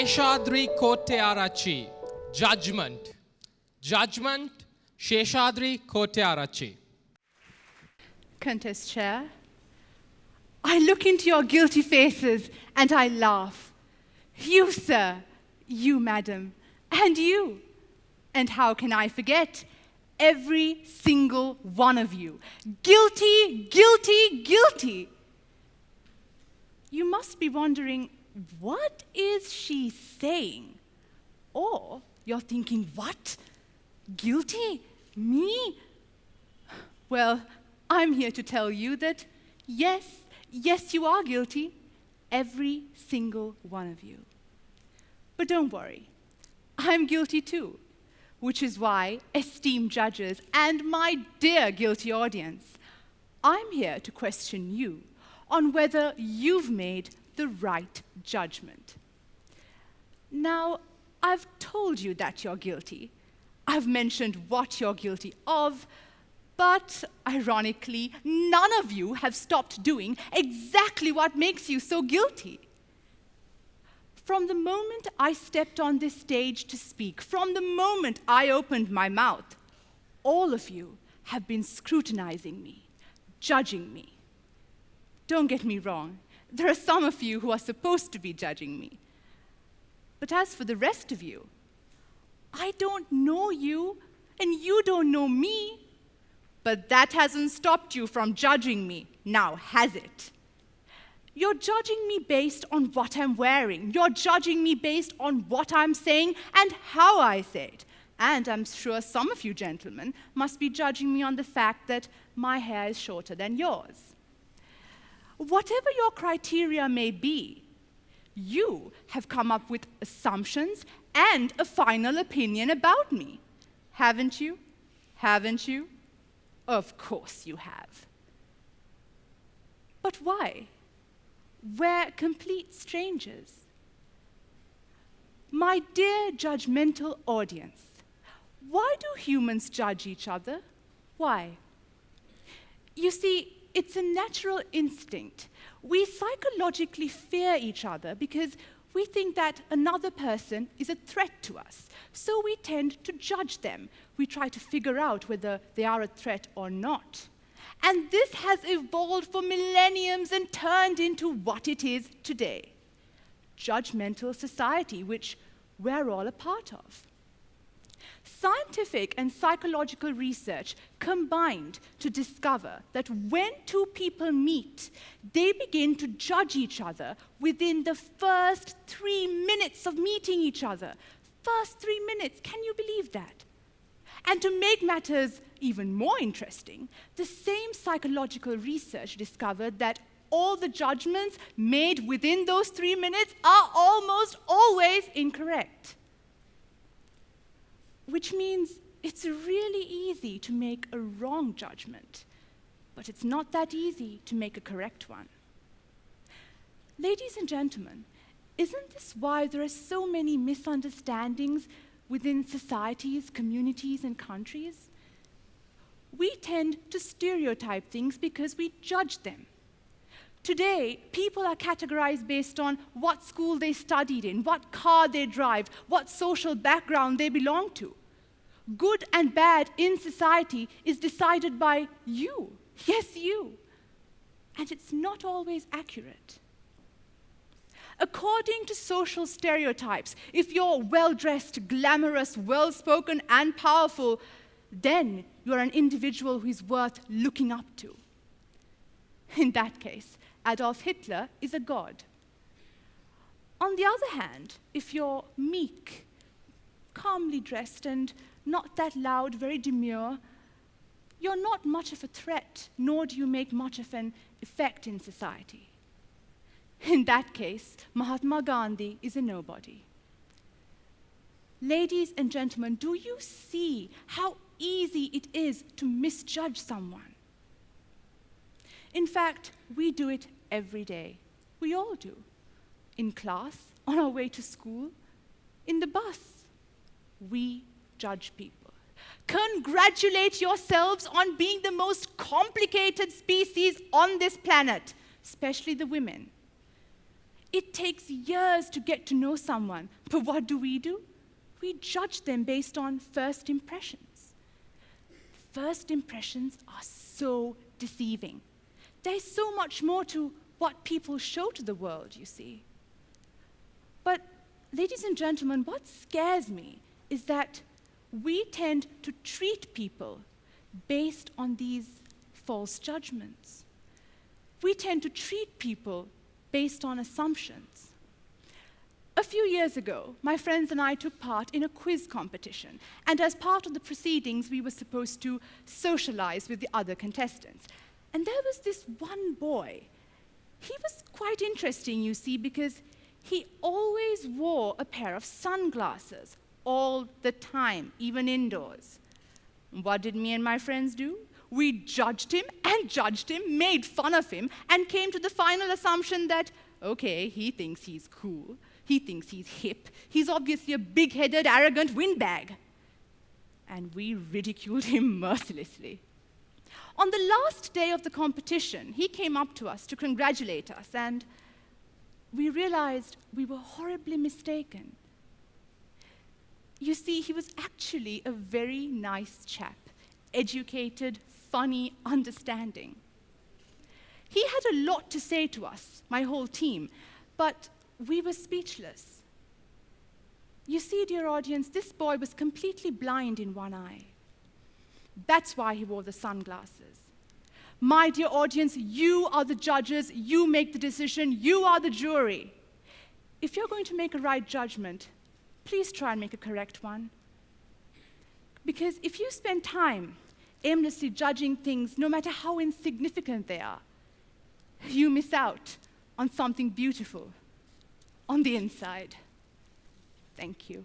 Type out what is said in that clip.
Sheshadri Kottearchchi, Judgement. Judgement, Sheshadri Kottearchchi. Contest Chair, I look into your guilty faces and I laugh. You, sir, you, madam, and you. And how can I forget? Every single one of you. Guilty, guilty, guilty. You must be wondering, what is she saying? Or you're thinking, what? Guilty? Me? Well, I'm here to tell you that yes, you are guilty. Every single one of you. But don't worry, I'm guilty too. Which is why, esteemed judges and my dear guilty audience, I'm here to question you on whether you've made the right judgment. Now, I've told you that you're guilty. I've mentioned what you're guilty of, but ironically, none of you have stopped doing exactly what makes you so guilty. From the moment I stepped on this stage to speak, from the moment I opened my mouth, all of you have been scrutinizing me, judging me. Don't get me wrong, there are some of you who are supposed to be judging me. But as for the rest of you, I don't know you, and you don't know me. But that hasn't stopped you from judging me, now has it? You're judging me based on what I'm wearing. You're judging me based on what I'm saying and how I say it. And I'm sure some of you gentlemen must be judging me on the fact that my hair is shorter than yours. Whatever your criteria may be, you have come up with assumptions and a final opinion about me. Haven't you? Haven't you? Of course you have. But why? We're complete strangers. My dear judgmental audience, why do humans judge each other? Why? You see, it's a natural instinct. We psychologically fear each other because we think that another person is a threat to us. So we tend to judge them. We try to figure out whether they are a threat or not. And this has evolved for millenniums and turned into what it is today. Judgmental society, which we're all a part of. Scientific and psychological research combined to discover that when two people meet, they begin to judge each other within the first 3 minutes of meeting each other. First 3 minutes, can you believe that? And to make matters even more interesting, the same psychological research discovered that all the judgments made within those 3 minutes are almost always incorrect. Which means it's really easy to make a wrong judgment, but it's not that easy to make a correct one. Ladies and gentlemen, isn't this why there are so many misunderstandings within societies, communities, and countries? We tend to stereotype things because we judge them. Today, people are categorized based on what school they studied in, what car they drive, what social background they belong to. Good and bad in society is decided by you. Yes, you. And it's not always accurate. According to social stereotypes, if you're well-dressed, glamorous, well-spoken, and powerful, then you're an individual who is worth looking up to. In that case, Adolf Hitler is a god. On the other hand, if you're meek, calmly dressed, and not that loud, very demure, you're not much of a threat, nor do you make much of an effect in society. In that case, Mahatma Gandhi is a nobody. Ladies and gentlemen, do you see how easy it is to misjudge someone? In fact, we do it every day. We all do. In class, on our way to school, in the bus. We judge people. Congratulate yourselves on being the most complicated species on this planet, especially the women. It takes years to get to know someone, but what do? We judge them based on first impressions. First impressions are so deceiving. There's so much more to what people show to the world, you see. But, ladies and gentlemen, what scares me is that we tend to treat people based on these false judgments. We tend to treat people based on assumptions. A few years ago, my friends and I took part in a quiz competition, and as part of the proceedings, we were supposed to socialize with the other contestants. And there was this one boy. He was quite interesting, you see, because he always wore a pair of sunglasses all the time, even indoors. What did me and my friends do? We judged him and judged him, made fun of him, and came to the final assumption that, okay, he thinks he's cool, he thinks he's hip, he's obviously a big-headed, arrogant windbag. And we ridiculed him mercilessly. On the last day of the competition, he came up to us to congratulate us, and we realized we were horribly mistaken. You see, he was actually a very nice chap, educated, funny, understanding. He had a lot to say to us, my whole team, but we were speechless. You see, dear audience, this boy was completely blind in one eye. That's why he wore the sunglasses. My dear audience, you are the judges, you make the decision, you are the jury. If you're going to make a right judgment, please try and make a correct one. Because if you spend time aimlessly judging things, no matter how insignificant they are, you miss out on something beautiful on the inside. Thank you.